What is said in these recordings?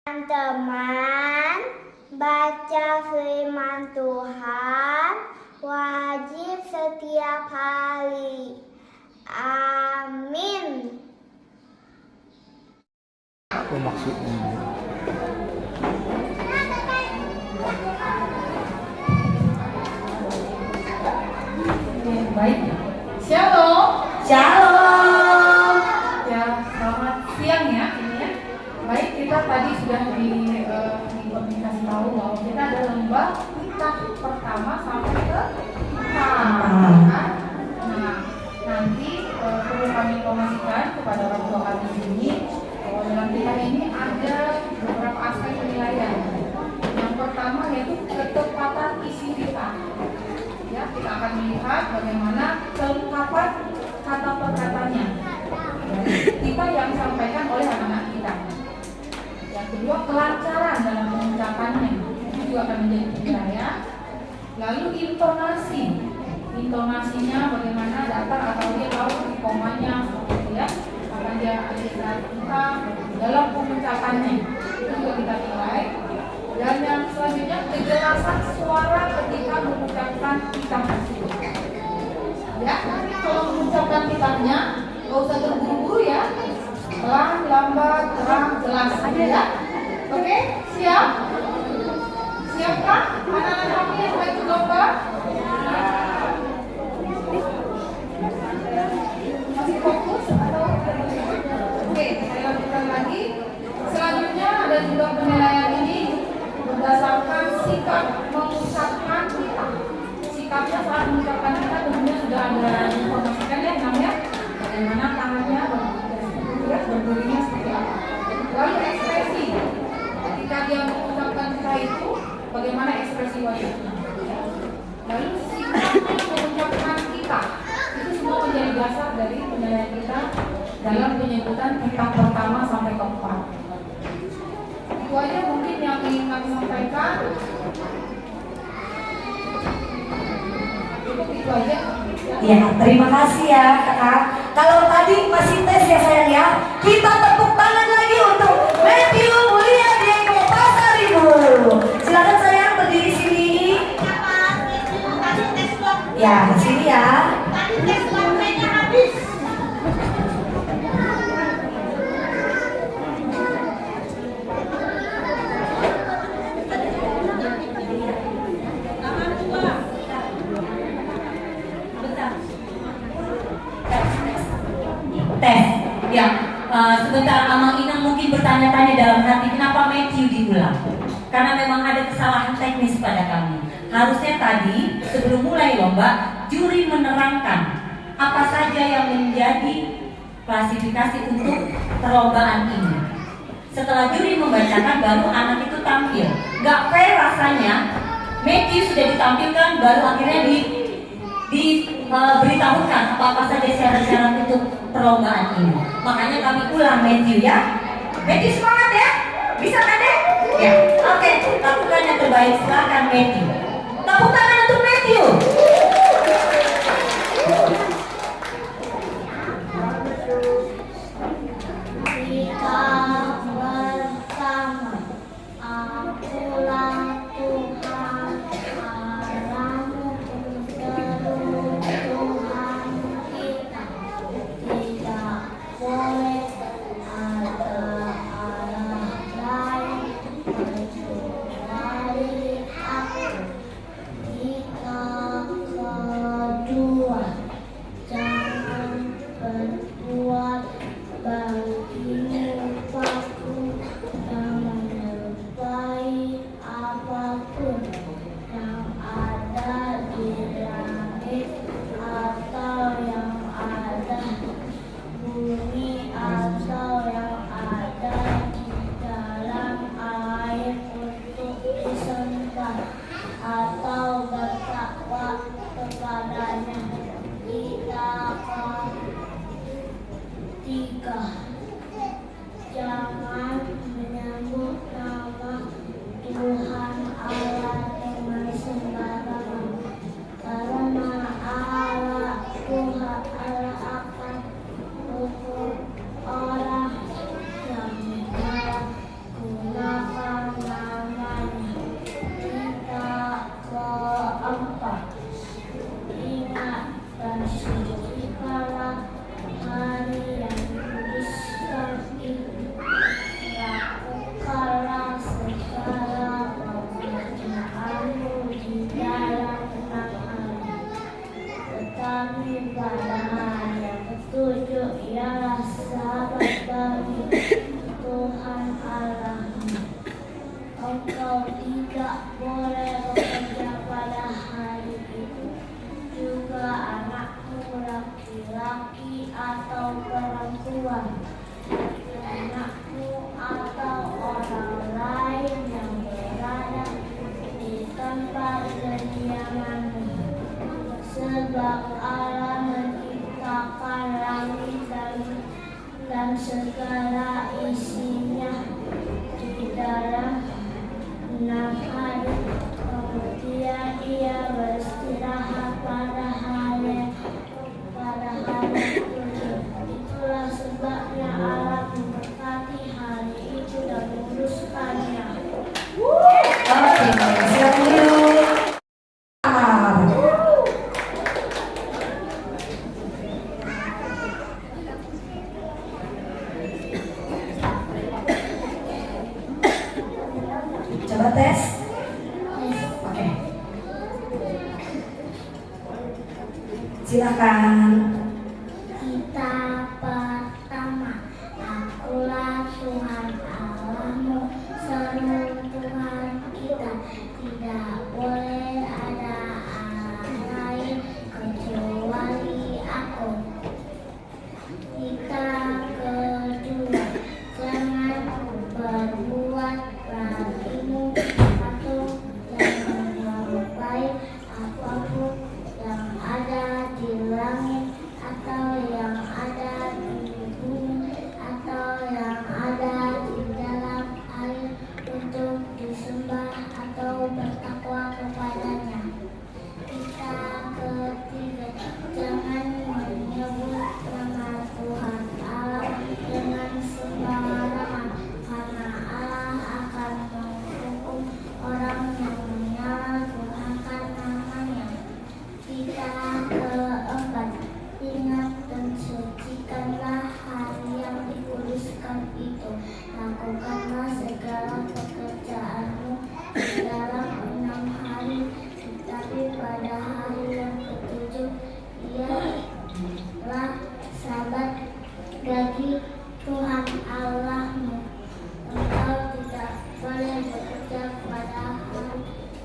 Teman-teman, baca firman Tuhan wajib setiap hari. Amin. Apa maksudnya? Baik. Shalom. Shalom. Ya, selamat siang ya ini ya. Baik, kita tadi sudah dikasih tahu bahwa kita ada lomba tingkat pertama sampai ke 5. Nah, nanti perlu kami informasikan kepada orang tua kami di sini bahwa dalam tingkat ini ada beberapa aspek penilaian. Yang pertama yaitu ketepatan isi kita. Ya, kita akan melihat bagaimana kelengkapan kata perkataannya dari tipe yang disampaikan oleh anak-anak kita. Yang kedua, kelancaran dalam pengucapannya itu juga akan menjadi penilaian. Lalu intonasinya bagaimana datar atau dia tahu komanya seperti itu ya, apakah dia ada dalam pengucapannya itu juga kita nilai. Dan yang selanjutnya kejelasan suara ketika mengucapkan kitab tersebut. Ya, kalau mengucapkan kitabnya nggak usah terburu-buru ya, pelan, lambat, terang, jelas aja ya. Oke, siap? Siapkah anak-anak kami yang mau ikut lomba? Masih fokus atau? Oke, saya lanjutkan lagi. Selanjutnya ada juga penilaian ini berdasarkan sikap mengucapkan kita. Sikapnya saat mengucapkan kita tentunya sudah ada informasikan ya namanya bagaimana tangannya berdirinya seperti apa. Lalu ekspresi ketika dia mengucapkan kita itu bagaimana ekspresi wajahnya. Lalu sikapnya mengucapkan kita itu semua menjadi dasar dari penilaian kita dalam penyebutan tingkat pertama sampai keempat. Itu aja mungkin yang ingin kami sampaikan. Cukup itu aja. Ya, terima kasih ya kakak. Kalau tadi masih tes ya sayang ya, kita tepuk tangan lagi untuk Matthew Mulia Diego Pasaribu. Silakan sayang berdiri sini. Ya, sini ya. Tes, ya. Sebentar, Amang Inang mungkin bertanya-tanya dalam hati kenapa Matthew diulang. Karena memang ada kesalahan teknis pada kami. Harusnya tadi sebelum mulai lomba, juri menerangkan apa saja yang menjadi klasifikasi untuk perlombaan ini. Setelah juri membacakan, baru anak itu tampil. Gak fair rasanya, Matthew sudah ditampilkan, baru akhirnya diberitahukan apa-apa saja syarat-syarat untuk perlombaan ini. Makanya kami ulang Matthew ya. Matthew semangat ya. Bisa kan deh? Ya. Oke, lakukan yang terbaik. Silakan Matthew. Tepuk tangan untuk Matthew. Kita bersama, akulah Tuhan Allahmu, seluruh Tuhan kita. Tidak boleh ada Allah lain kecuali Aku. Coba tes. Oke. Silakan. Kita pertama, akulah Tuhan Allahmu, seru Tuhan kita, tidak boleh ada Allah lain kecuali Aku. Kita kedua, jangan berbuat bagimu patung yang menyerupai apapun yang ada di langit atau yang ada di bumi atau yang ada di dalam air untuk disembah atau bertakwa kepadanya. Kita ketiga, jangan menyebut nama Tuhan Allah dengan sembarangan, karena Allah akan menghukum orang yang menyalahgunakan namanya. Kita keempat, ingat dan sucikanlah hari yang dikuduskan itu. Lakukanlah segala pekerjaanmu di dalam 6 hari, tetapi pada hari yang ketujuh ialah Sabat bagi Tuhan Allahmu. Engkau tidak boleh bekerja pada hari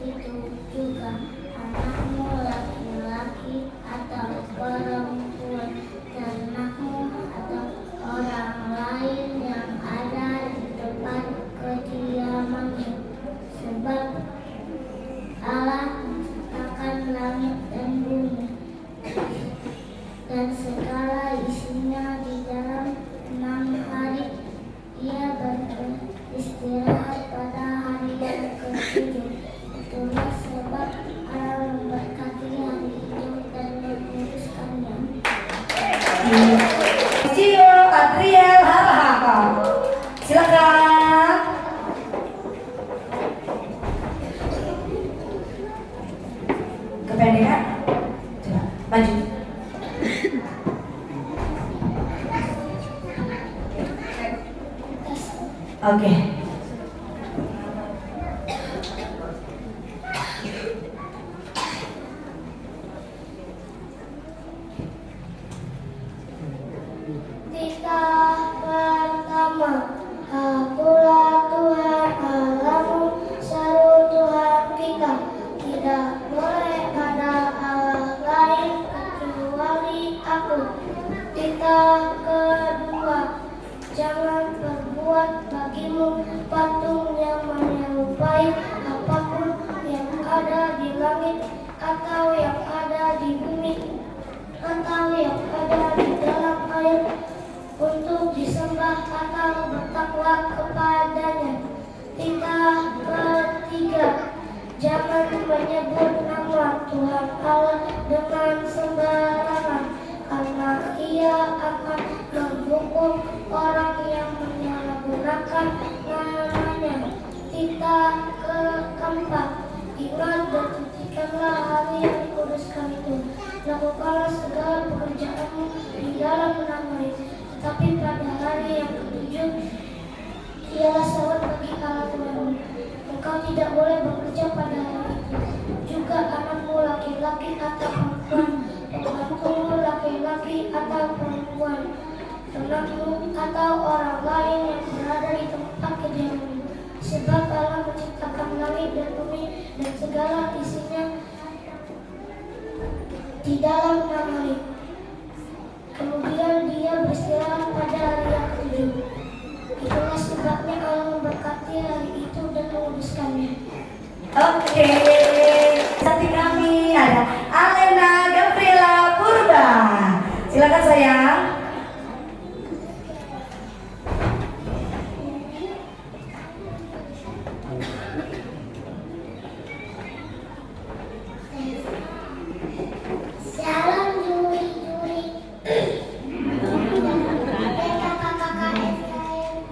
itu juga. Anakmu laki-laki atau perempuan, ternakmu atau orang lain yang ada di tempat kediamanmu. Sebab Allah menciptakan langit dan bumi dan segala isinya di dalam 6 hari. Ia beristirahat pada hari yang ketujuh. Itulah sebab Allah memberkati hari itu dan menguduskannya. Cio, Adriel, Harahapa. Silakan. Kependekan. Coba maju. Oke. Kita pertama, akulah Tuhan Allahmu, seru Tuhan kita, tidak boleh ada Allah lain kecuali Aku. Kita kedua, jangan berbuat bagimu patung yang menyerupai apapun yang ada di langit atau yang ada di bumi atau yang ada di dalam air untuk disembah atau bertakwa kepadanya. Kita ketiga, jangan menyebut nama Tuhan Allah dengan sembarangan, karena Ia akan menghukum orang yang menyalahgunakan namanya. Kita keempat, ingat dan sucikanlah hari yang dikuduskan itu. Lakukanlah segala pekerjaanmu di dalam 6 hari, tetapi pada hari yang ketujuh ialah Sabat bagi Allah Tuhanmu. Engkau tidak boleh bekerja pada hari itu. Juga anakmu laki-laki atau perempuan, pembantumu laki-laki atau perempuan, ternakmu atau orang lain yang berada di tempat kediamanmu. Sebab Allah menciptakan langit dan bumi dan segala isinya di dalam 6 hari. Kemudian Dia beristirahat pada hari yang ketujuh. Itulah sebabnya Allah memberkati hari itu dan menguduskannya. Oke. Cantik kami ada Alena Gabriela Purba. Silakan sayang. Salam juri-juri. Kakak-kakak Israel.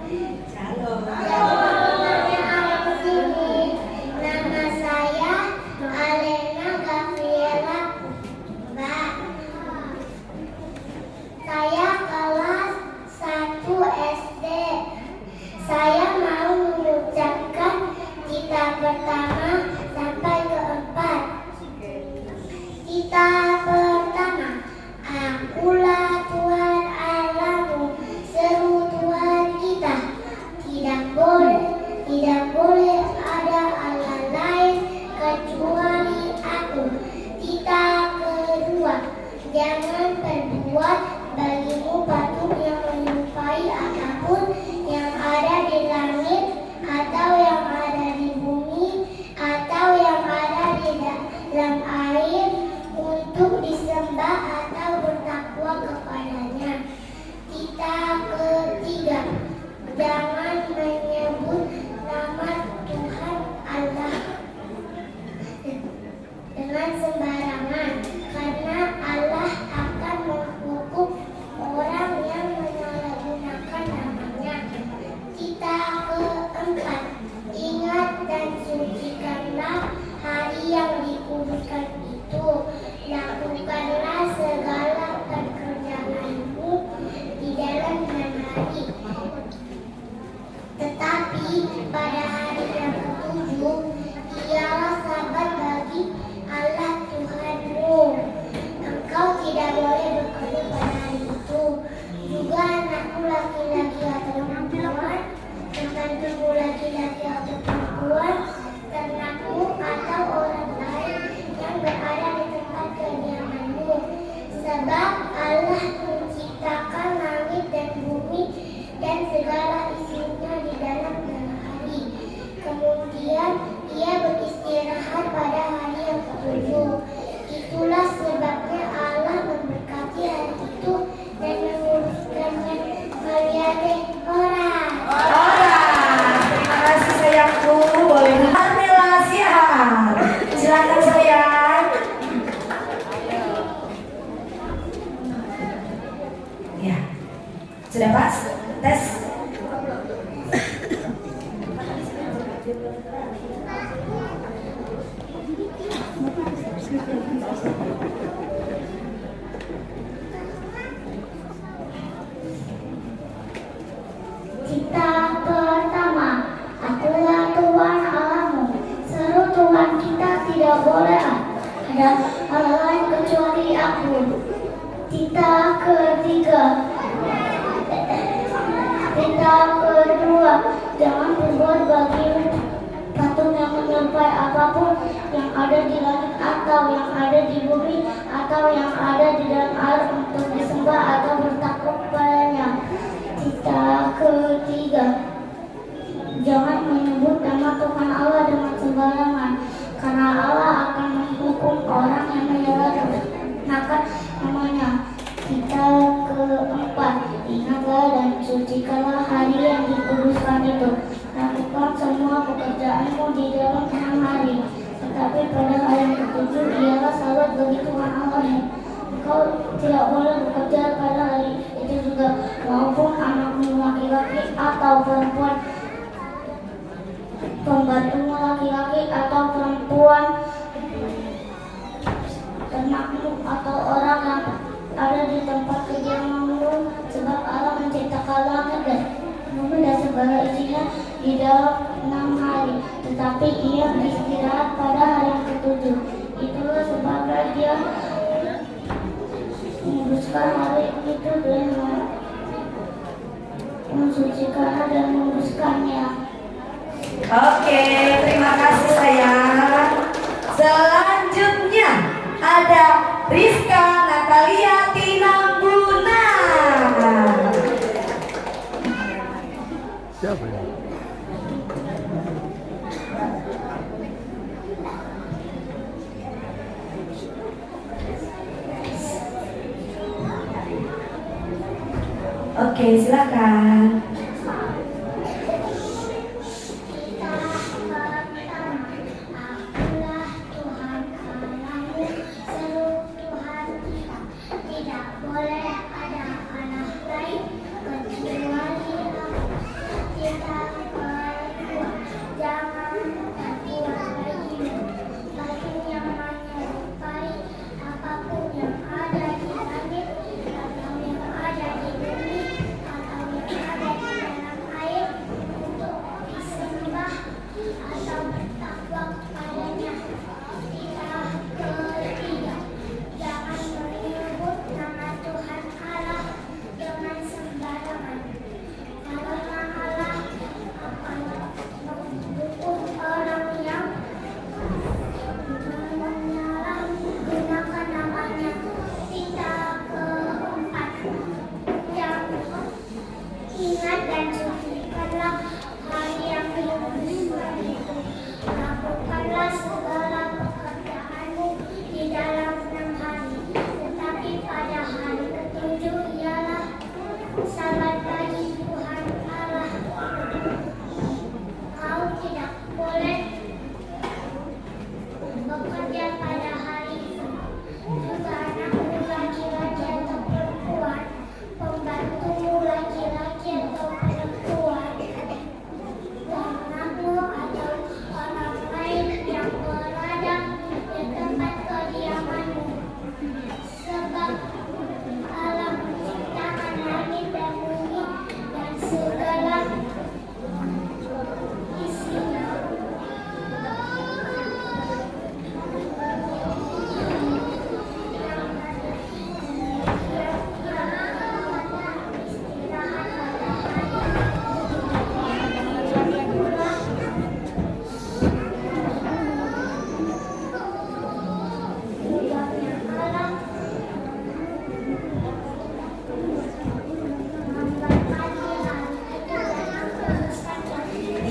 Semuanya ada di sini. Nama saya Alena Gabriela. Mbak. pertama sampai keempat. Kita pertama, Akulah Tuhan Allahmu, seru Tuhan kita. Tidak boleh ada Allah lain kecuali Aku. Kita kedua, jangan perbuat bagimu patung yang menyerupai apapun yang ada di langit atau yang ada di bumi atau yang ada di dalam air untuk disembah atau bertakwa kepadanya. Kita ketiga, jangan menyebut nama Tuhan Allah dengan sembarangan, karena Allah akan menghukum orang yang menyalahgunakan namanya. Kita keempat, ingat dan sucikanlah hari yang dikuduskan itu. Lakukanlah segala pekerjaanmu di dalam 6 hari. Tetapi pada hari yang ketujuh, ialah sabat bagi Allah Tuhanmu. Engkau tidak boleh bekerja pada hari itu. Juga anakmu laki-laki atau perempuan, menantumu laki-laki atau perempuan, ternakmu atau orang lain yang berada di tempat kediamanmu. Sebab Allah menciptakan langit dan bumi dan segala isinya di dalam 6 hari. Kemudian Ia beristirahat pada hari yang ketujuh. Itulah sebabnya Allah memberkati hari itu dan menguruskannya melihat orang. Terima kasih sayangku. Boleh Armela Siahar. Silakan sayang. Ya, sudah pas? Tes. Kita pertama, Akulah Tuhan Allahmu, seru Tuhan kita. Tidak boleh ada Allah lain kecuali Aku. Kita ketiga, kita kedua, jangan berbuat bagimu patung yang menyerupai apapun yang ada di langit atau yang ada di bumi atau yang ada di dalam air untuk disembah atau bertakwa kepadanya. Kita ketiga, jangan menyebut nama Tuhan Allah dengan sembarangan, karena Allah akan menghukum orang yang menyalahgunakan namanya. Kita keempat, ingatlah dan sucikanlah hari yang dikuduskan itu. Lakukan semua pekerjaanmu di dalam 6 hari. Tetapi pada hari yang ketujuh ialah sabat bagi Tuhan Allahmu. Engkau tidak boleh bekerja pada hari itu juga, maupun anakmu laki-laki atau perempuan, pembantumu laki-laki atau perempuan, ternakmu atau orang yang ada di tempat kediamanmu, sebab Allah menciptakan langit dan bumi dan segala isinya di dalam 6 hari. Tetapi Ia beristirahat pada hari yang ketujuh. Itulah sebabnya Dia menguduskan hari itu dan mensucikannya dan menguduskannya. Oke, terima kasih sayang. Selanjutnya ada Rizka Natalia Tinambuna. Siapa ya? Oke, silakan. Akulah Tuhan Allahmu, seru Tuhan kita. Tidak boleh ada Allah lain kecuali Aku. Kita berdua, jangan berbuat bagimu patung yang menyerupai apapun yang ada di langit atau yang ada di bumi atau yang ada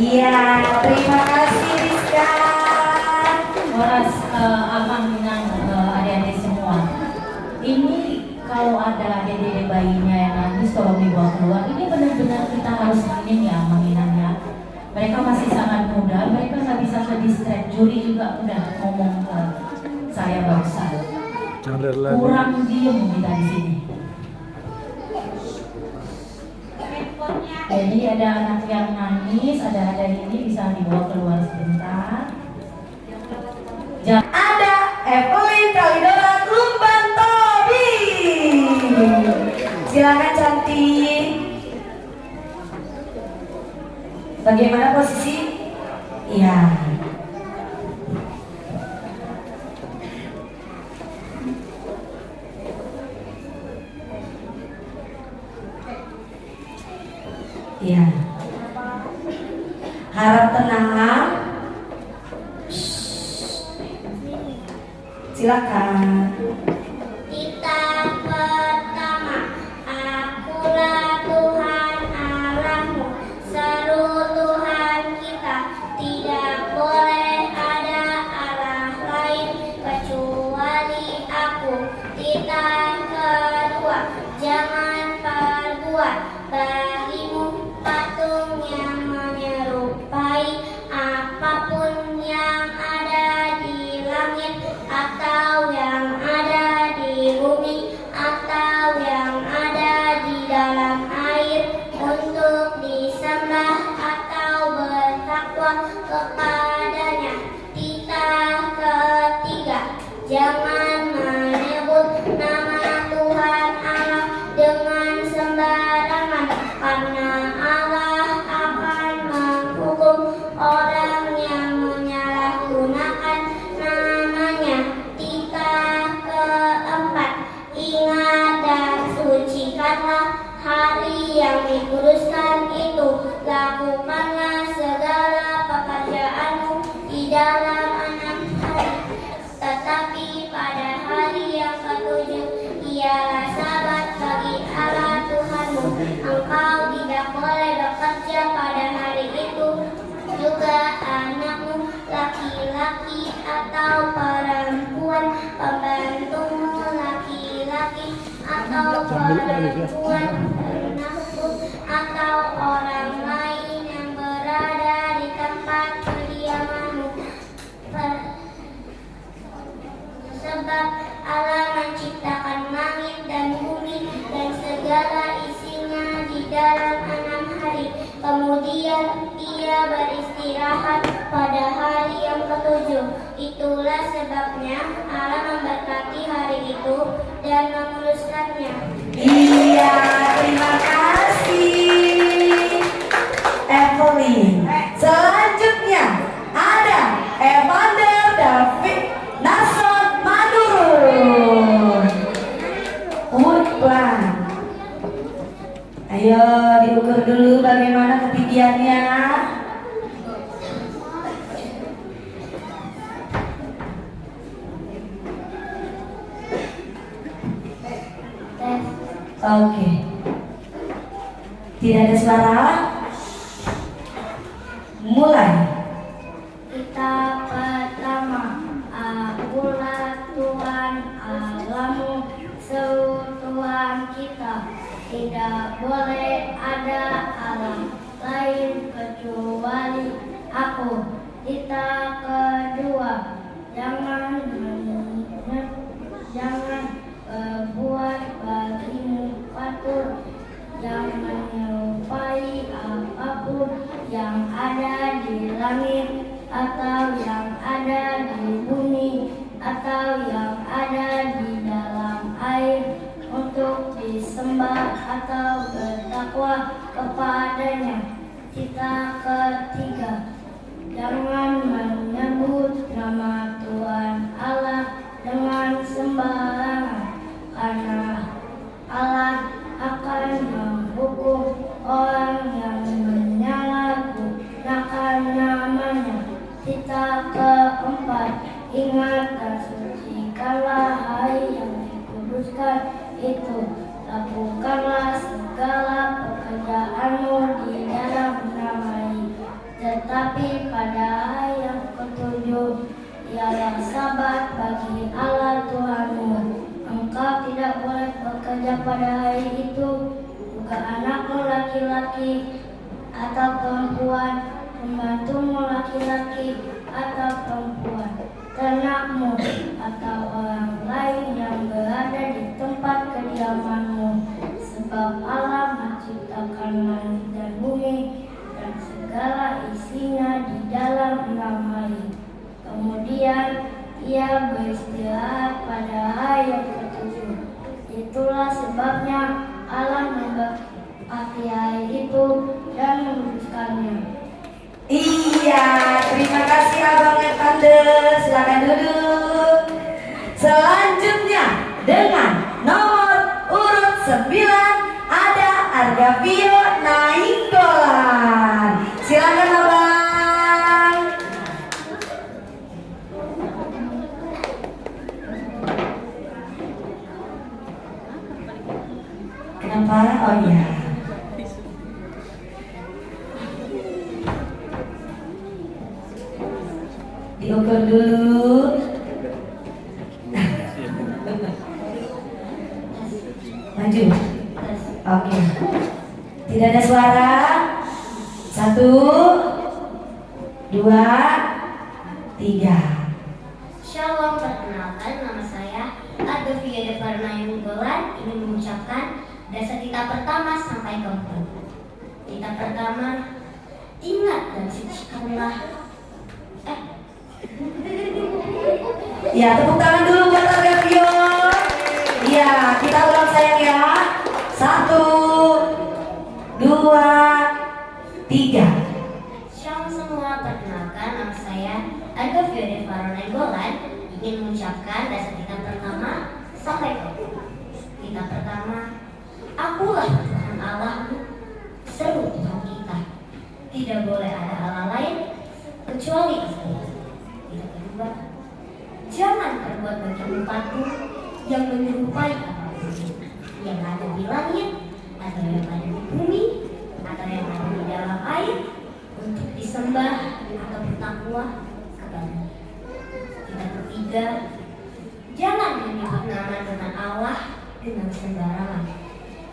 Iya, terima kasih Rizka. Horas, abang Minang, adik-adik semua. Ini kalau ada adik-adik bayinya yang nangis tolong dibawa keluar. Ini benar-benar kita harus ini ya, menginangnya. Mereka masih sangat muda, mereka nggak bisa ke distract. Juri juga udah ngomong ke saya barusan. Kurang diem kita di sini. Jadi ada anak yang nangis, ada ini bisa dibawa keluar sebentar. Ada Evelyn Kalidora Lumban Tobi. Silakan cantik. Bagaimana posisi? Iya. Iya. Harap tenang. Silakan. Kita pertama, akulah Tuhan Allahmu, seru Tuhan kita, tidak boleh ada Allah lain kecuali aku. Kita kedua, jangan perbuat bagimu patung yang menyerupai apapun yang ada di langit atau yang ada di bumi atau yang ada di dalam air untuk disembah atau bertakwa kepadanya. Kita ketiga, jangan menyebut nama Tuhan Allah dengan sembarangan, karena Allah akan menghukum orang yang menyalahgunakan namanya. Kita keempat, ingat dan sucikanlah hari yang dikuduskan itu. Lakukanlah segala pekerjaanmu di dalam 6 hari. Tetapi pada hari yang ketujuh ialah sabat bagi Allah Tuhanmu. Engkau tidak boleh bekerja pada hari itu, juga anakmu laki-laki atau perempuan, pembantumu laki-laki atau perempuan, anakmu atau orang lain yang berada di tempat kediamanmu. Sebab Allah menciptakan langit dan bumi dan segala isinya di dalam 6 hari. Kemudian ia beristirahat pada hari yang ketujuh. Itulah sebabnya Allah memberkati hari itu dan menguduskannya. Iya, terima kasih Evelyn. Selanjutnya ada Evander David Nason Madurun. Wah. Ayo diukur dulu bagaimana ketinggiannya. Oke. Tidak ada suara. Mulai. Kita pertama, akulah Tuhan Allahmu, seru Tuhan kita, tidak boleh ada Allah lain kecuali aku. Kita kedua, jangan buat bagimu patung yang menyerupai apapun yang ada di langit atau yang ada di bumi atau yang ada di dalam air untuk disembah atau bertakwa kepadanya. Kita ketiga, jangan menyebut nama Tuhan Allah dengan sembarangan, karena Allah akan menghukum orang yang menyalahgunakan namanya. Kita keempat, ingat dan sucikanlah hari yang dikuduskan itu. Lakukanlah segala pekerjaanmu di dalam 6 hari. Tetapi pada yang ketujuh ialah sabat bagi Allah Tuhanmu. Engkau tidak boleh bekerja pada hari itu, juga anakmu laki-laki atau perempuan, pembantumu laki-laki atau perempuan, ternakmu atau orang lain yang berada di tempat kediamanmu, sebab Allah menciptakan langit dan bumi dan segala isinya di dalam 6 hari. Kemudian ia beristirahat pada hari yang ketujuh. Itulah sebabnya Allah memberkati hari itu dan menguduskannya. Iya, terima kasih Abang dan Tante. Silakan duduk. Selanjutnya dengan nomor urut 9 ada Argavio Nainggolan. Silakan Abang. Kenapa? Oh iya. Diukur dulu. Maju. Oke. Tidak ada suara. 1, 2, 3. Shalom, perkenalkan nama saya Argavia Devarna Nainggolan. Ingin mengucapkan dasar tita pertama sampai keempat. Tita pertama, ingat dan sucikanlah. Ya, tepuk tangan dulu buat Argavio. Ya, kita ulang sayang ya. 1, 2, 3. Shalom semua, perkenalkan nama saya Argavia Devarna Nainggolan. Ingin mengucapkan dasar tita pertama sampai keempat. Tita pertama, akulah Tuhan Allahmu, seru Tuhan kita. Tidak boleh ada Allah lain kecuali Aku. Tita kedua, jangan terbuat bagimu patung yang menyerupai apapun yang ada di langit, atau yang ada di bumi, atau yang ada di dalam air, untuk disembah atau bertakwa kepada. Tita ketiga, jangan menyebut nama Tuhan Allah dengan sembarangan,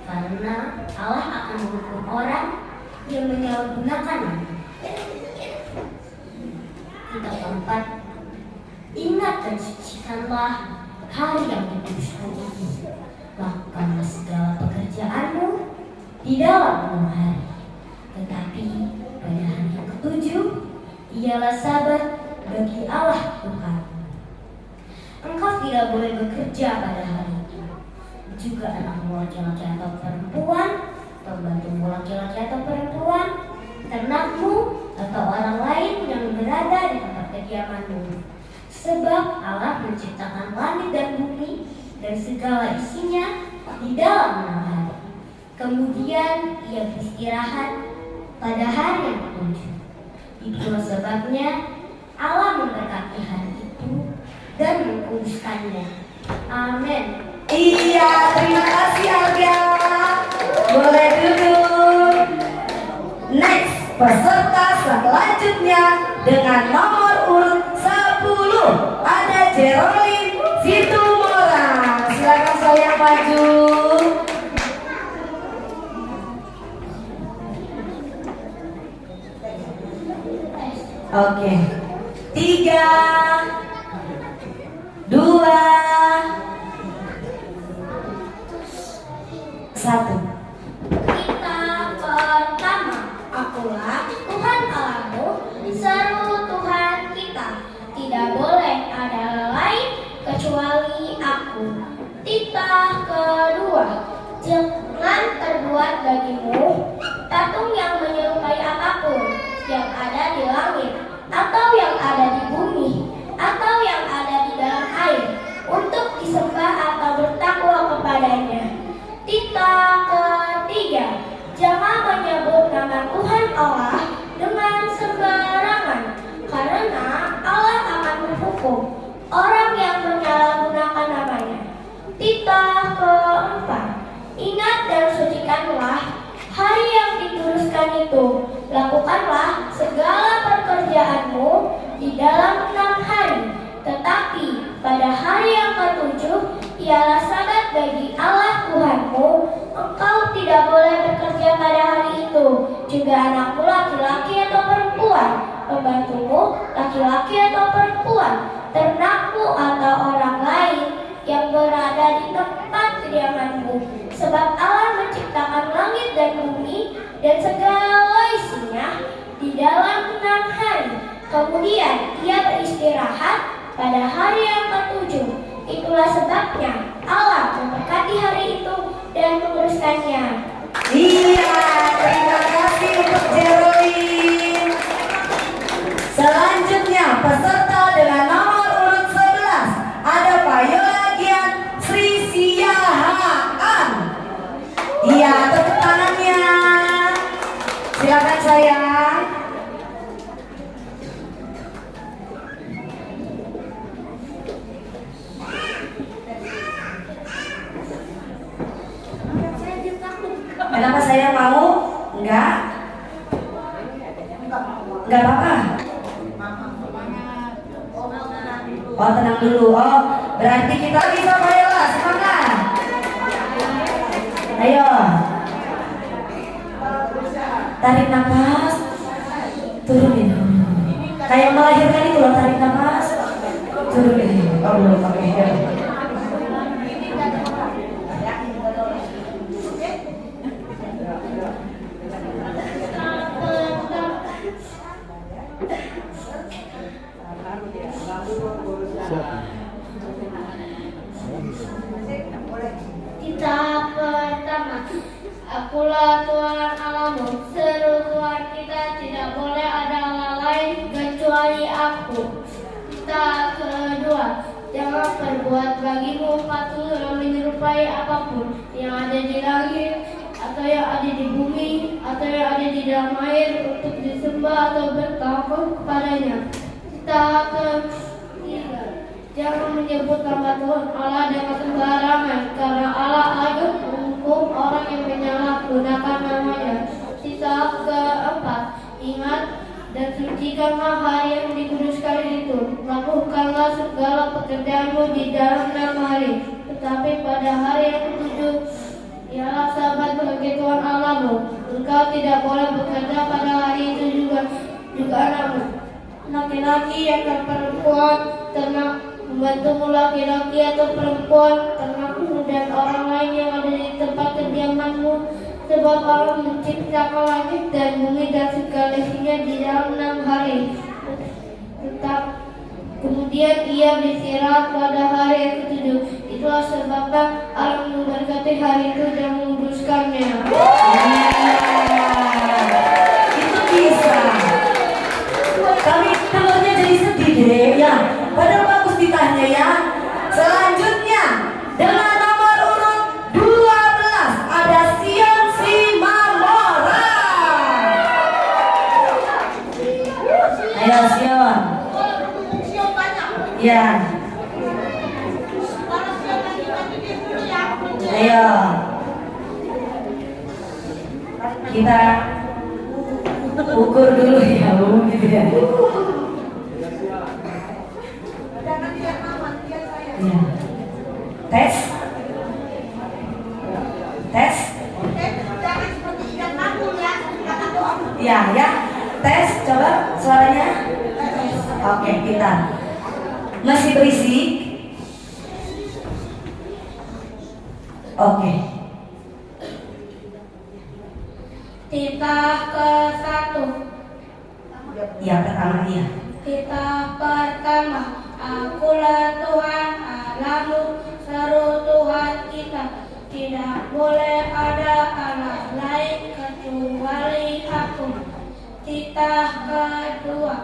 karena Allah akan menghukum orang yang menyalahgunakan nama. Tita keempat, ingat dan sucikanlah hari yang dikuduskan itu. Lakukanlah segala pekerjaanmu di dalam 6 hari. Tetapi pada hari yang ketujuh ialah sabat bagi Allah Tuhan. Engkau tidak boleh bekerja pada hari itu. Juga anakmu laki-laki atau perempuan, pembantumu laki-laki atau perempuan, ternakmu atau orang lain yang berada di tempat kediamanmu. Sebab Allah menciptakan langit dan bumi dan segala isinya di dalam 6 hari. Kemudian ia beristirahat pada hari yang ketujuh. Itulah sebabnya Allah memberkati hari itu dan mengkuduskannya. Amin. Iya, terima kasih Alga. Boleh duduk. Next, peserta selanjutnya dengan nomor urut 10 ada Jerolin Situmorang. Silakan saya maju. Oke. 3, 2, 1. Kita pertama, akulah Tuhan Allahmu, seru Tuhan kita. Tidak boleh ada lain kecuali Aku. Tita kedua, jangan terbuat bagimu patung yang menyerupai apapun yang ada di langit, atau yang ada di bumi, atau yang ada di dalam air, untuk disembah atau bertakwa kepadanya. Tita ketiga, jangan menyebut nama Tuhan Allah segala pekerjaanmu di dalam 6 hari. Tetapi pada hari yang ketujuh ialah sabat bagi Allah Tuhanmu. Engkau tidak boleh bekerja pada hari itu, juga anakmu laki-laki atau perempuan, pembantumu laki-laki atau perempuan, ternakmu atau orang lain yang berada di tempat kediamanmu. Sebab Allah menciptakan langit dan bumi dan segala isinya di dalam 6 hari. Kemudian ia beristirahat pada hari yang ketujuh. Itulah sebabnya Allah memberkati hari itu dan menguruskannya. Iya, terima kasih untuk Jerolin. Selanjutnya peserta dengan nomor urut 11 ada Pak Yolagian Sri Siahaan. Iya, tepuk tangannya. Silakan sayang. Kenapa saya mau? Enggak? Enggak apa-apa? Oh, tenang dulu. Oh, berarti kita bisa Payola, semangat. Ayo. Tarik nafas. Turunin. Kayak melahirkan itu loh, tarik nafas. Turunin. Oh, belum pakai. Kita pertama, akulah Tuhan Allahmu, seru Tuhan kita, tidak boleh ada Allah lain kecuali aku. Kita kedua, jangan perbuat bagimu patung yang menyerupai apapun yang ada di langit atau yang ada di bumi atau yang ada di dalam air untuk disembah atau bertakwa kepadanya. Kita ketiga, jangan menyebut nama Tuhan Allah dengan sembarangan, karena Allah akan menghukum orang yang menyalahgunakan namanya. Kita keempat, ingat dan sucikanlah hari yang dikuduskan itu. Lakukanlah segala pekerjaanmu di dalam 6 hari. Tetapi pada hari yang ketujuh ialah sabat bagi Tuhan Allahmu. Engkau tidak boleh bekerja pada hari itu juga anakmu, laki-laki atau perempuan, ternak membantumu laki-laki atau perempuan, ternakmu dan orang lain yang ada di tempat kediamanmu. Sebab Allah menciptakan langit dan bumi dan segala isinya di dalam 6 hari. Kemudian ia beristirahat pada hari yang ketujuh. Itulah sebabnya Allah memberkati hari itu dan menguduskannya. Itu bisa. Kami telurnya jadi sedih deh ya. Padahal bagus ditanya ya. Selanjutnya dengan nomor urut 12 ada Sion Simamora. Ayo Sion. Ya. Ayo. Kita ukur dulu ya, gitu ya. Ya. Tes. Tes. Ya, ya. Tes, coba suaranya. Oke, kita. Masih berisik. Oke. Titah ke-1. Ya, pertama iya. Titah pertama, akulah Tuhan Allahmu, seru Tuhan kita, tidak boleh ada Allah lain kecuali aku. Titah kedua,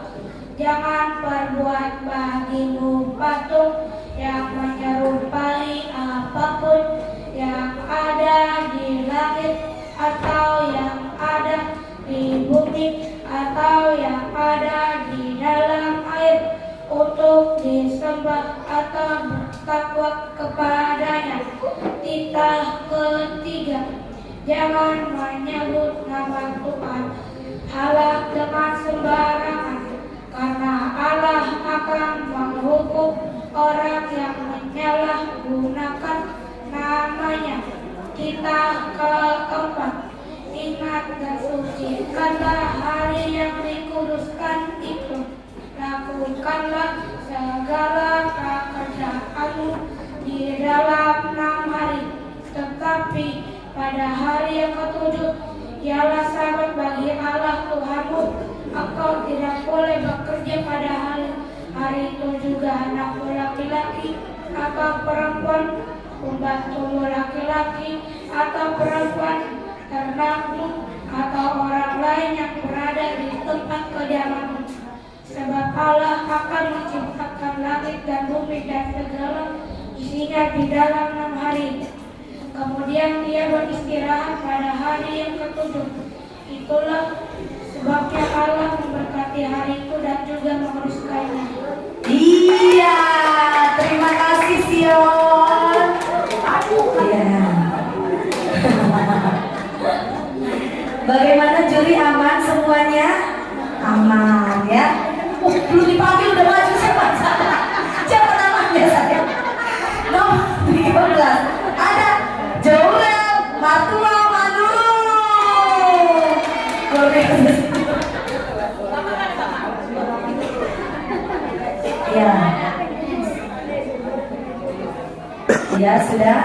jangan perbuat bagimu patung yang menyerupai apapun yang ada di langit atau yang ada di bumi atau yang ada di dalam air untuk disembah atau bertakwa kepadanya. Titah ketiga, jangan menyebut nama Tuhan halal dengan sembarangan, karena Allah akan menghukum orang yang menyalahgunakan namanya. Kita keempat, ingat dan sucikanlah hari yang dikuduskan itu. Lakukanlah segala pekerjaanmu di dalam 6 hari, tetapi pada hari yang ketujuh ialah sabat bagi Allah Tuhanmu. Engkau tidak boleh bekerja pada hari itu juga anakmu laki-laki atau perempuan, pembantumu laki-laki atau perempuan, ternakmu atau orang lain yang berada di tempat kediamanmu. Sebab Allah akan menciptakan langit dan bumi dan segala isinya di dalam 6 hari. Kemudian Dia beristirahat pada hari yang ketujuh. Itulah sebabnya Allah memberkati hari itu dan juga menguruskannya. Iya, terima kasih Sion. Iya. Bagaimana juri, aman semuanya? Aman ya. Belum dipanggil udah maju siapa? Siapa namanya saya? Nomor 13 ada Joel Matua Manuru. Ya. Ya sudah.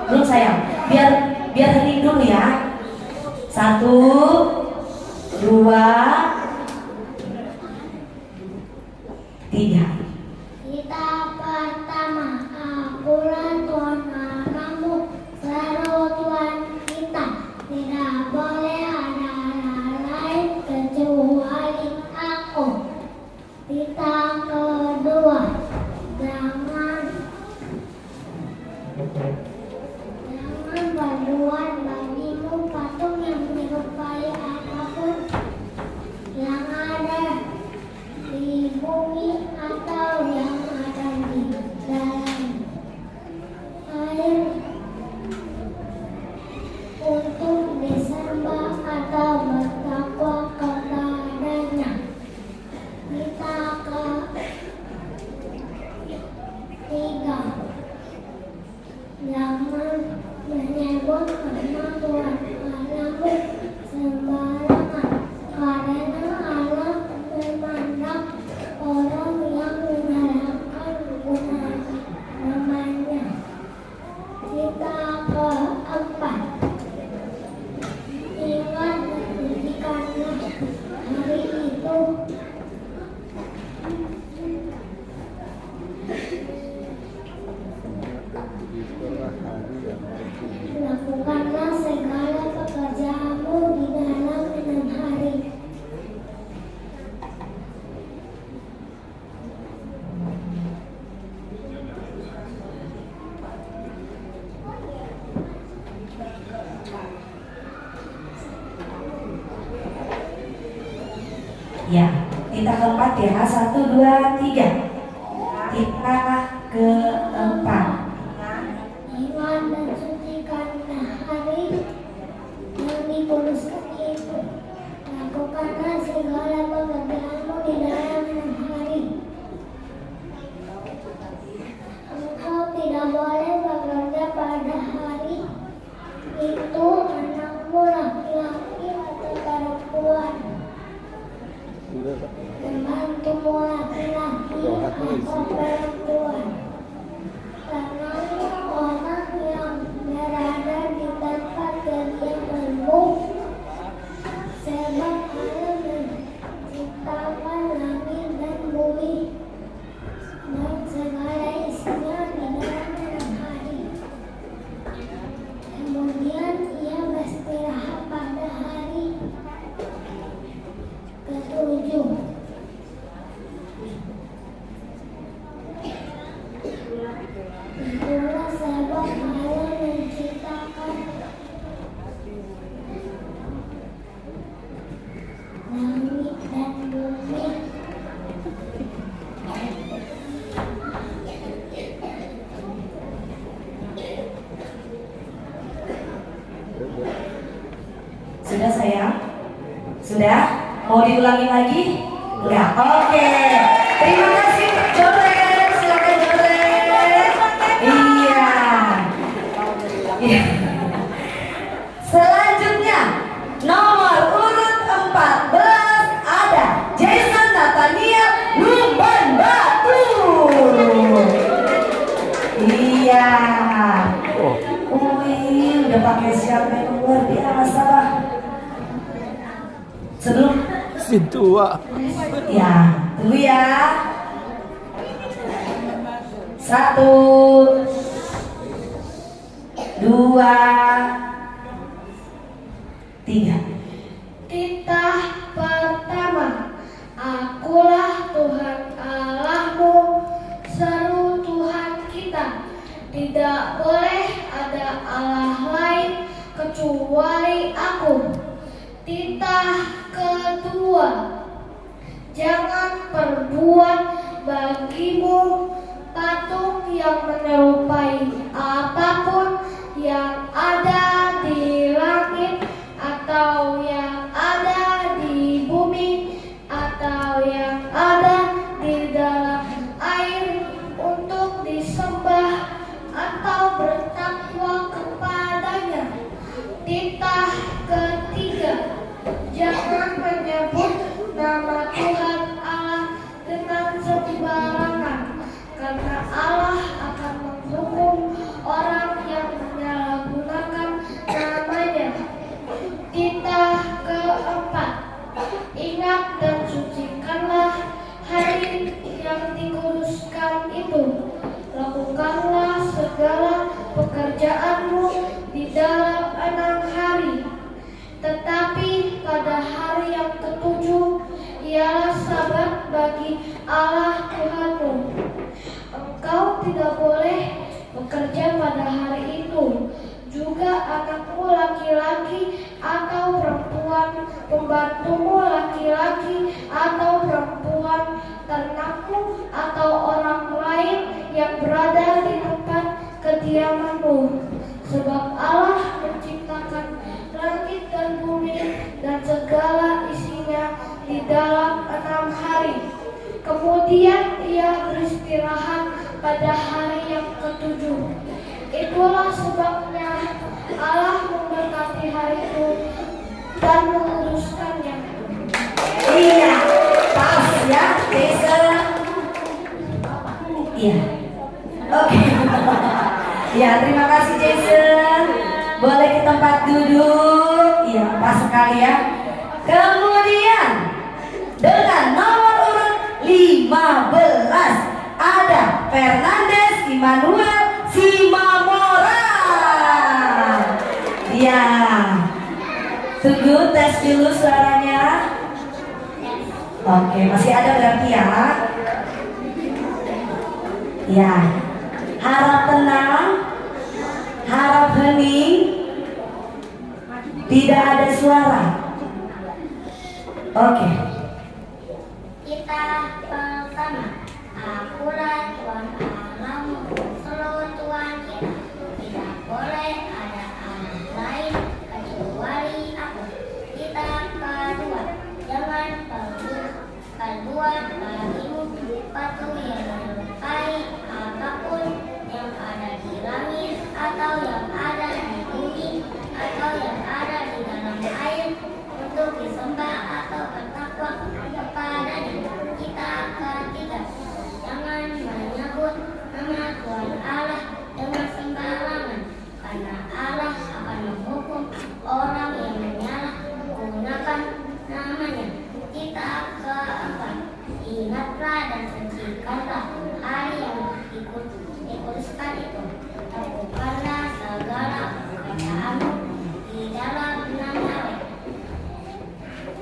Belum sayang. Biar hening dulu ya. 1, 2, 3. Kita pertama, akulah Tuhan Allahmu, selalu Tuhan kita. Tidak boleh ada lain kecuali Aku. Kita kedua, jangan berbuat bagimu patung yang menyerupai apapun yang ada di bumi atau yang ada di dalam air untuk disembah atau bertakwa kepadanya. Kita ketiga, jangan menyebut nama Tuhan Allahmu sembarangan, karena Allah memandang orang yang menyalahkan namanya. Kita keempat, ingat dan sucikanlah hari itu. Lakukanlah segala pekerjaanmu di dalam 6 hari. Ya, kita keempat ya. 1, 2, 3. Kita keempat. Ingat dan sucikanlah hari yang dikuduskan itu. Lakukanlah segala pekerjaanmu di dalam 6 hari. Engkau tidak boleh bekerja pada hari itu, anakmu laki-laki atau perempuan, pembantumu laki-laki atau perempuan, ternakmu orang yang berada di tempat kediamanmu. Sebab Allah menciptakan langit dan bumi dan segala isinya di dalam 6 hari. Kemudian Ia beristirahat pada hari ketujuh. Sudah? Mau diulangi lagi? Enggak. Oke. Terima kasih Joret. Silakan Joret. Iya. Iya. Selanjutnya nomor urut 14 ada Jason Nathaniel Lumban Batu. Iya. Wih, udah pakai siapa yang luar biasa lah. Sebelum Si tua. ya, tunggu ya. 1 2 3. Titah pertama, akulah Tuhan Allahmu, seru Tuhan kita. Tidak boleh ada Allah lain kecuali aku. Titah kedua, jangan perbuat bagimu patung yang menyerupai apapun yang ada di langit atau yang ada di bumi atau yang ada di dalam air untuk disembah atau bertakwa kepadanya. Titah ketiga, jangan menyebut nama Tuhan Allah dengan sembarangan, karena Allah akan menghukum orang yang menyalahgunakan namanya. Titah keempat, ingat dan sucikanlah hari yang dikuduskan itu. Lakukanlah segala pekerjaanmu di dalam 6 hari. Tetapi pada hari yang ketujuh ialah sabat bagi Allah Tuhanmu. Engkau tidak boleh bekerja pada hari itu. Juga anakmu laki-laki atau perempuan, pembantumu laki-laki atau perempuan, ternakmu atau orang lain yang berada di tempat kediamanmu. Sebab Allah menciptakan langit dan bumi dan segala isinya di dalam 6 hari. Kemudian ia beristirahat pada hari yang ketujuh. Itulah sebabnya Allah memberkati hari itu dan menguduskannya. Iya, pas ya, Jason. Iya. Oke. Ya, terima kasih Jason. Boleh ke tempat duduk. Iya, pas sekali ya. Kemudian dengan nomor urut 15 ada Fernandes Immanuel Simamora. Ya. Tunggu tes dulu suaranya. Oke, masih ada berarti ya. Ya. Harap tenang, harap hening, tidak ada suara. Oke. Titah pertama, akulah Tuhan Allahmu, seluruh Tuhan kita. Tidak boleh ada Allah lain kecuali aku. Titah kedua, jangan perbuat bagimu patung yang menyerupai apapun yang ada di langit atau yang ada di bumi atau yang ada di dalam air untuk disembah atau bertakwa kepadanya. Kita ketiga, jangan menyebut nama Tuhan Allah dengan sembarangan, karena Allah akan menghukum orang yang menyalahgunakan namanya. Kita keempat, ingatlah dan sucikanlah hari yang dikuduskan itu. Lakukanlah segala pekerjaanmu di dalam 6 hari.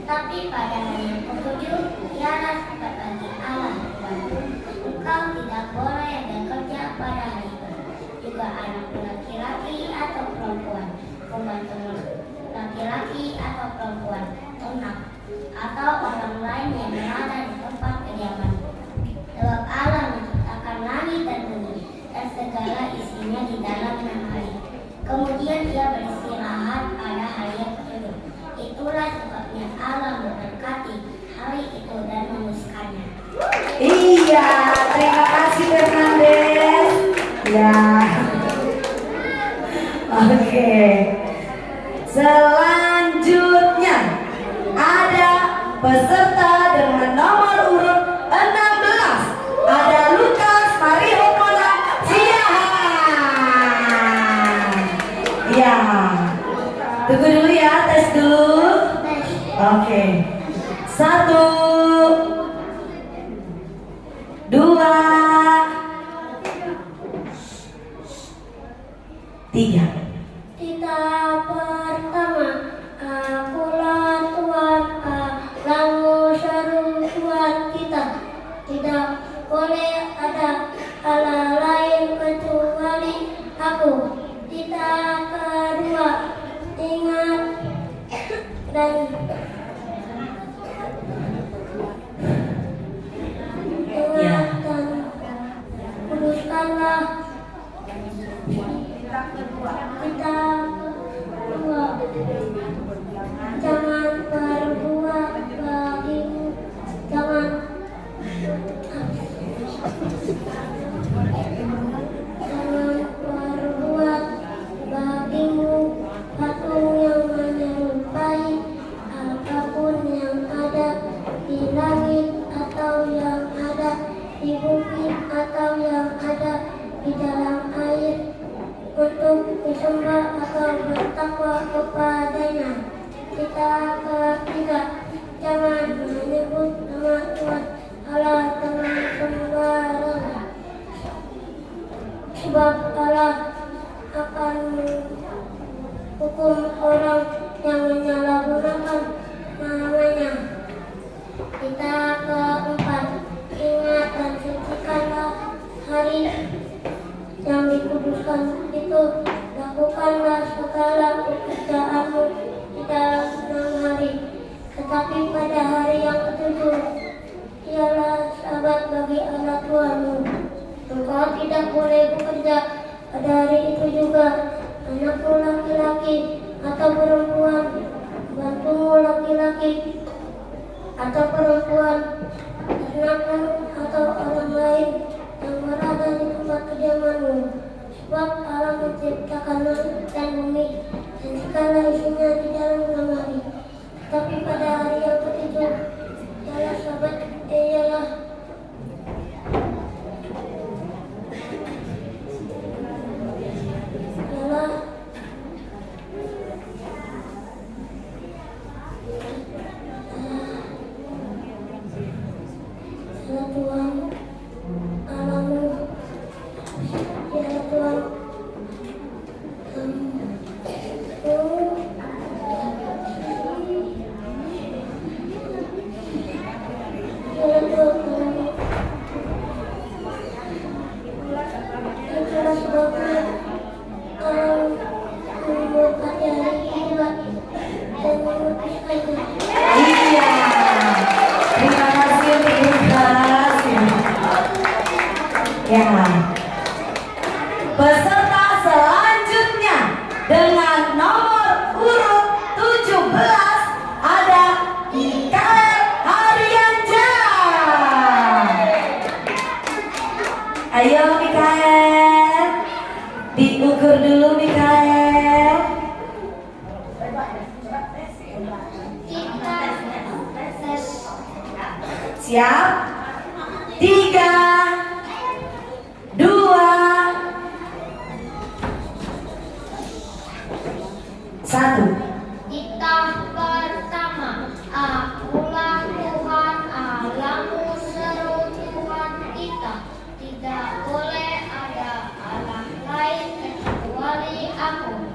Tapi pada hari yang ketujuh ialah sabat bagi Allah Tuhanmu. Engkau tidak boleh bekerja pada hari itu. Juga anakmu laki-laki atau perempuan, pembantumu laki-laki atau perempuan, ternak atau orang lain yang berada di tempat kediaman. Sebab Allah menciptakan langit dan bumi dan segala isinya di dalam 6 hari. Kemudian ia beristirahat pada hari yang ketujuh. Itulah sebab Ya Allah memberkati hari itu dan memuliakannya. Iya, terima kasih Fernandes. Ya. Oke. Selanjutnya ada peserta dengan nomor urut 16. Ada Lukas Mario Mola Siahan. Ya. Tunggu dulu ya, tes dulu. Oke. 1, 2, 3. Kita pertama, akulah Tuhan Allahmu seru Tuhan kita. Tidak boleh ada Allah lain kecuali aku. Kita kedua, ingat dan kuduskanlah. Kita kedua, jangan berbuat bagimu, jangan berbuat bagimu patung yang menyerupai apapun yang ada di langit atau yang ada di bumi atau yang ada di dalam air, untuk disembah atau bertakwa kepadanya. Kita ketiga, jangan menyebut nama Tuhan Allah dengan sembarangan, sebab Allah akan hukum orang yang menyalahgunakan namanya. Kita keempat, ingat dan sucikanlah hari yang dikuduskan itu. Lakukanlah segala pekerjaanmu di dalam 6 hari, tetapi pada hari yang ketujuh ialah Sabat bagi Allah Tuhanmu. Engkau tidak boleh bekerja pada hari itu juga. Anakmu laki-laki atau perempuan, bantumu laki-laki atau perempuan, ternakmu atau orang lain yang berada di tempat kediamanmu. Sebab Allah menciptakan langit dan bumi dan segala isinya di dalam 6 hari. Tetapi pada hari yang ketujuh ialah Sabat, ialah Tuhan Allahmu, ialah Tuhan itulah sebabnya Allah memberkati hari kedua dan memutuskannya. Iya. Terima kasih Lukas. Ya. Peserta selanjutnya dengan nomor urut 17 ada Mikael Haryanja. Ayo Mikael, diukur dulu Mikael. Siap? 3, 2, 1. Kita pertama, akulah Tuhan Allahmu seru Tuhan kita. Tidak boleh ada Allah lain kecuali aku.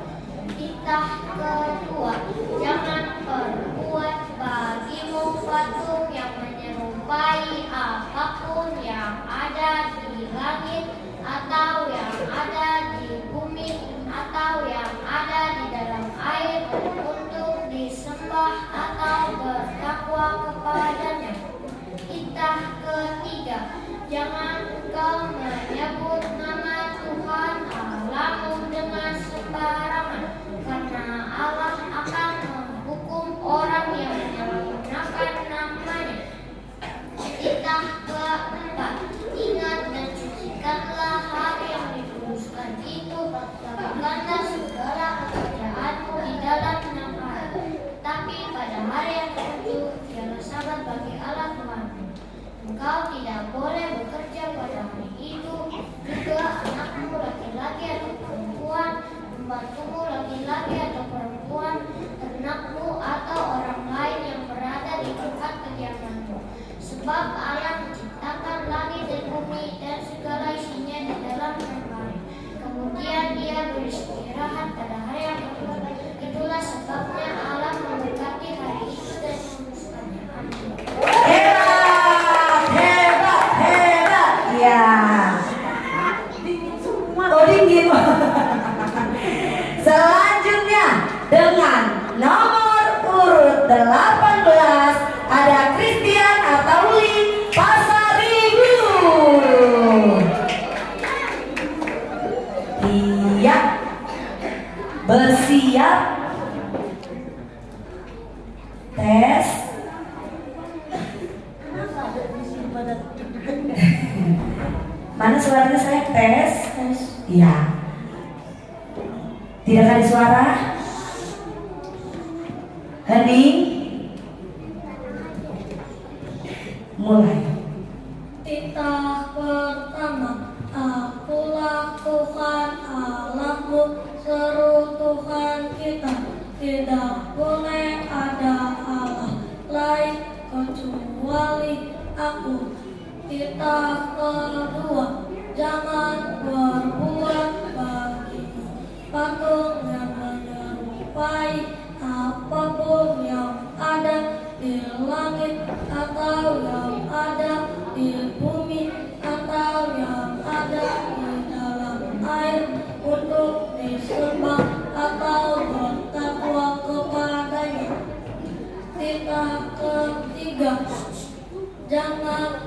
Kita kedua, jangan berbuat bagimu patung yang menyerupai apapun yang ada di langit atau yang ada di bumi atau yang ada di dalam air, untuk disembah atau bertakwa kepadanya. Kita ketiga, jangan kau menyebut nama Tuhan Allahmu dengan sembarangan, karena Allah akan menghukum orang yang engkau tidak boleh bekerja pada hari itu. Juga anakmu laki-laki atau perempuan, pembantumu laki-laki atau perempuan, ternakmu atau orang lain yang berada di tempat kediamanmu. Sebab Allah menciptakan langit dan bumi dan segala isinya di dalam 6 hari. Kemudian Dia beristirahat pada hari yang kedua. Itulah sebabnya Allah memberkati hari itu dan menguduskannya. Amin. Hebat, hebat, hebat. Ya. Oh dingin. Selanjutnya dengan nomor urut 18 ada Christian Atauli Pasaribu. Iya. Bersiap. Tes. Mana suaranya saya? Tes. Iya. Tidak ada suara. Hening. Mulai. Titah pertama, akulah Tuhan Allahmu, seru Tuhan kita. Tidak boleh ada Allah lain kecuali aku. Titah kedua, jangan berbuat bagimu patung yang menyerupai apapun yang ada di langit atau yang ada di bumi atau yang ada di dalam air untuk disembah atau bertakwa kepadanya. Titah ketiga, jangan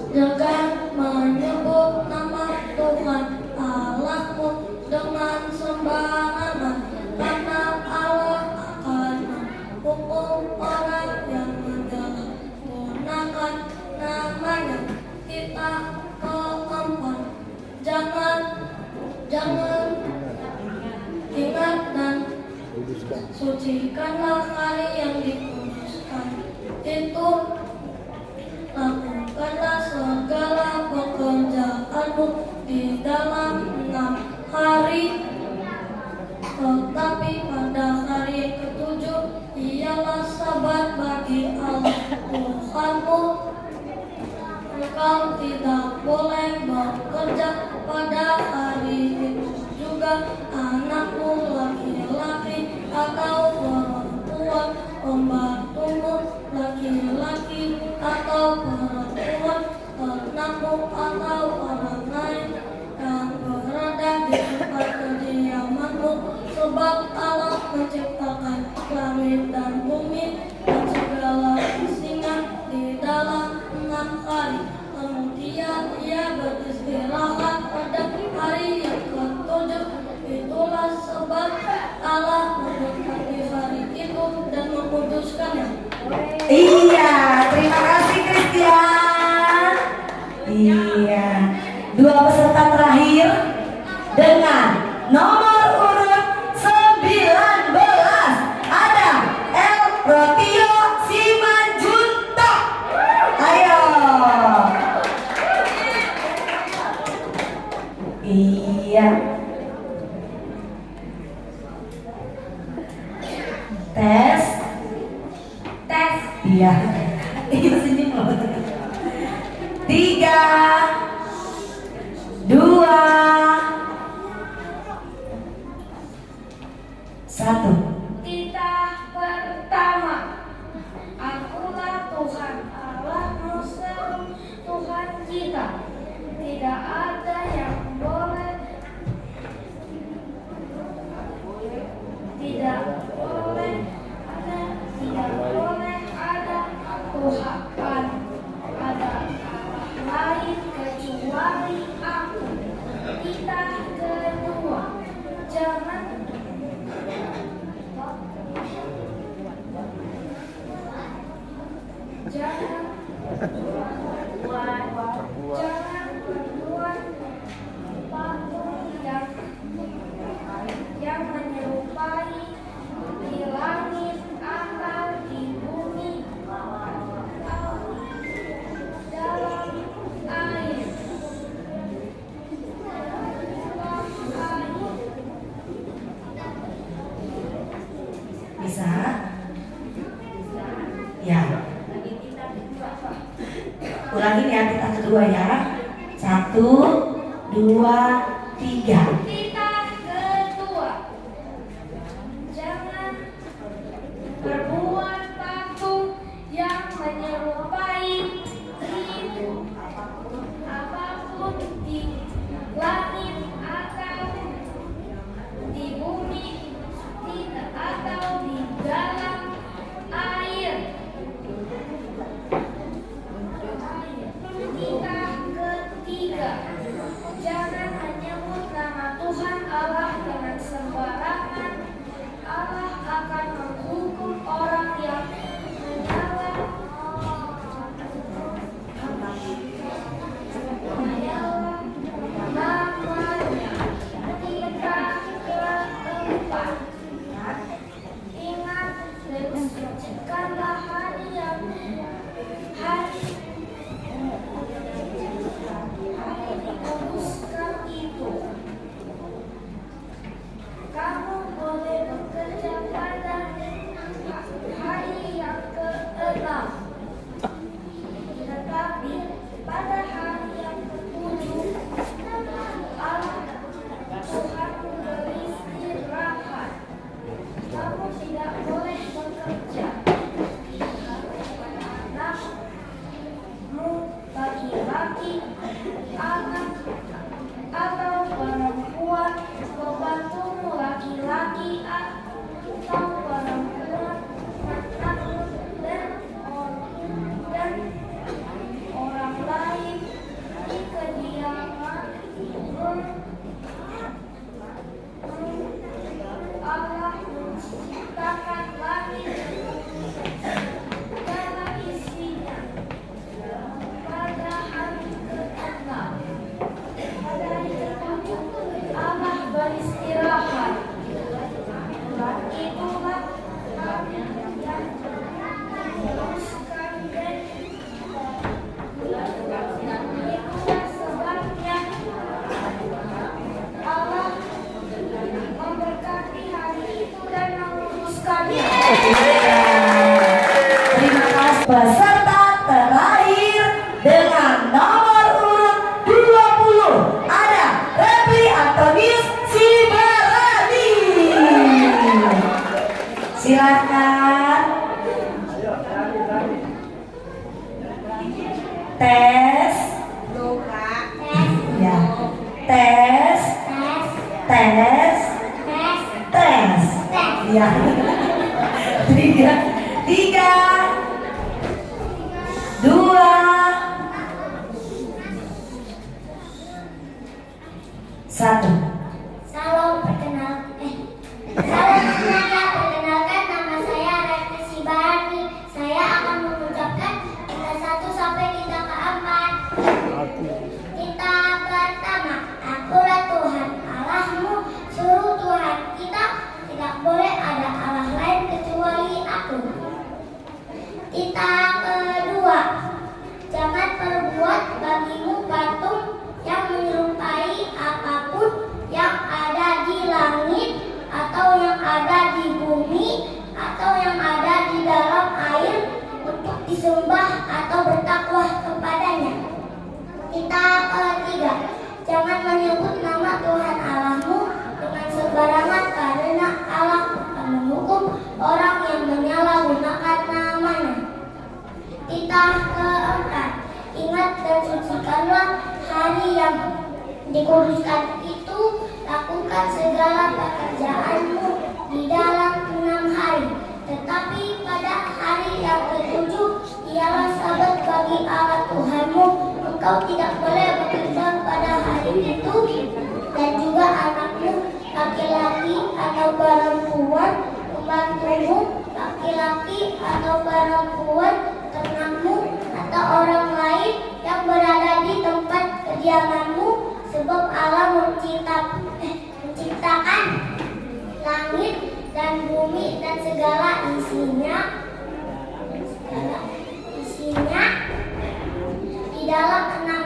jangan menyebut nama Tuhan Allahmu dengan sembarangan, karena Allah akan menghukum orang yang menyalahgunakan namanya. Titah keempat, jangan ingat dan sucikanlah hari yang dikuduskan itu. Lakukanlah segala pekerjaanmu di dalam 6 hari, tetapi pada hari ketujuh ialah sabat bagi Allah Tuhanmu. Engkau tidak boleh bekerja pada hari itu. Juga anakmu laki-laki atau perempuan, pembantumu laki-laki atau perempuan, ternakmu atau orang lain yang berada di tempat kediamanmu. Sebab Allah menciptakan langit dan bumi dan segala isinya di dalam 6 hari. Kemudian Ia beristirahat pada hari yang ketujuh. Itulah sebab Allah memberkati hari itu dan menguduskannya. Iya, terima kasih Christian. Iya. 2 peserta terakhir dengan nomor urut 19 ada El Rotio Simanjuntak. Ayo. Iya. Tes. Iya. Iya sini mau. 3, 2, 1. Titah pertama, akulah Tuhan Allahmu, seru Tuhan kita. Tidak ada yang boleh, tidak boleh ada Ulangin ya kita kedua ya. 1, 2, 3. Kita kedua, jangan berbuat patung yang menyerupai itu apapun di langit atau di bumi atau di dalam air. Kita ketiga, jangan menyebut nama Tuhan Allah dengan sembarangan. Allah akan menghukum orang yang menyala namanya. Kita keempat, ingat dan sucikanlah hari dikuduskan itu. Kamu boleh bekerja pada hari yang ke-6, tetapi pada hari yang ke-7 Allah Tuhanmu beristirahat. Kamu tidak boleh bekerja. Anakmu laki-laki, anak atau perempuan, pembantumu laki-laki atau perempuan, anakmu dan orang lain di kediamanmu. Allah menciptakan langit segala isinya pada hari ke-6. Pada hari ke-7 Allah beristirahat. Itulah hari yang dikuduskan dan itulah sebabnya Allah memberkati hari itu dan menguduskannya. Terima kasih. Peserta terakhir dengan nomor urut 20 ada Repli Antonius Sibarani. Silakan. Tes. Ya. Tes. Tes. Tes. Ya. 3, 2, 1. Salam semuanya, perkenalkan nama saya Repli Sibarani. Saya akan mengucapkan kita 1 sampai kita ke-4. Kita pertama, akulah Tuhan Allahmu, suruh Tuhan kita tidak boleh ada Allah lain kecuali aku. Kita kedua, jangan perbuat bagimu patung yang menyerupai apapun yang ada di langit atau yang ada di bumi atau yang ada di dalam air untuk disembah atau bertakwa kepadanya. Kita ketiga, jangan menyebut nama Tuhan Allahmu dengan sembarangan karena Allah akan menghukum orang yang menyalahgunakan namanya. Kita keempat, ingat dan sucikanlah hari yang dikuduskan itu, lakukan segala pekerjaanmu di dalam 6 hari. Tetapi pada hari yang ke-7 ialah Sabat bagi Allah Tuhanmu. Engkau tidak boleh bekerja pada hari itu, dan juga anakmu laki-laki atau perempuan, pembantumu laki-laki atau perempuan, ternakmu atau orang lain yang berada di tempat kediamanmu, sebab Allah menciptakan langit dan bumi dan segala isinya di dalam 6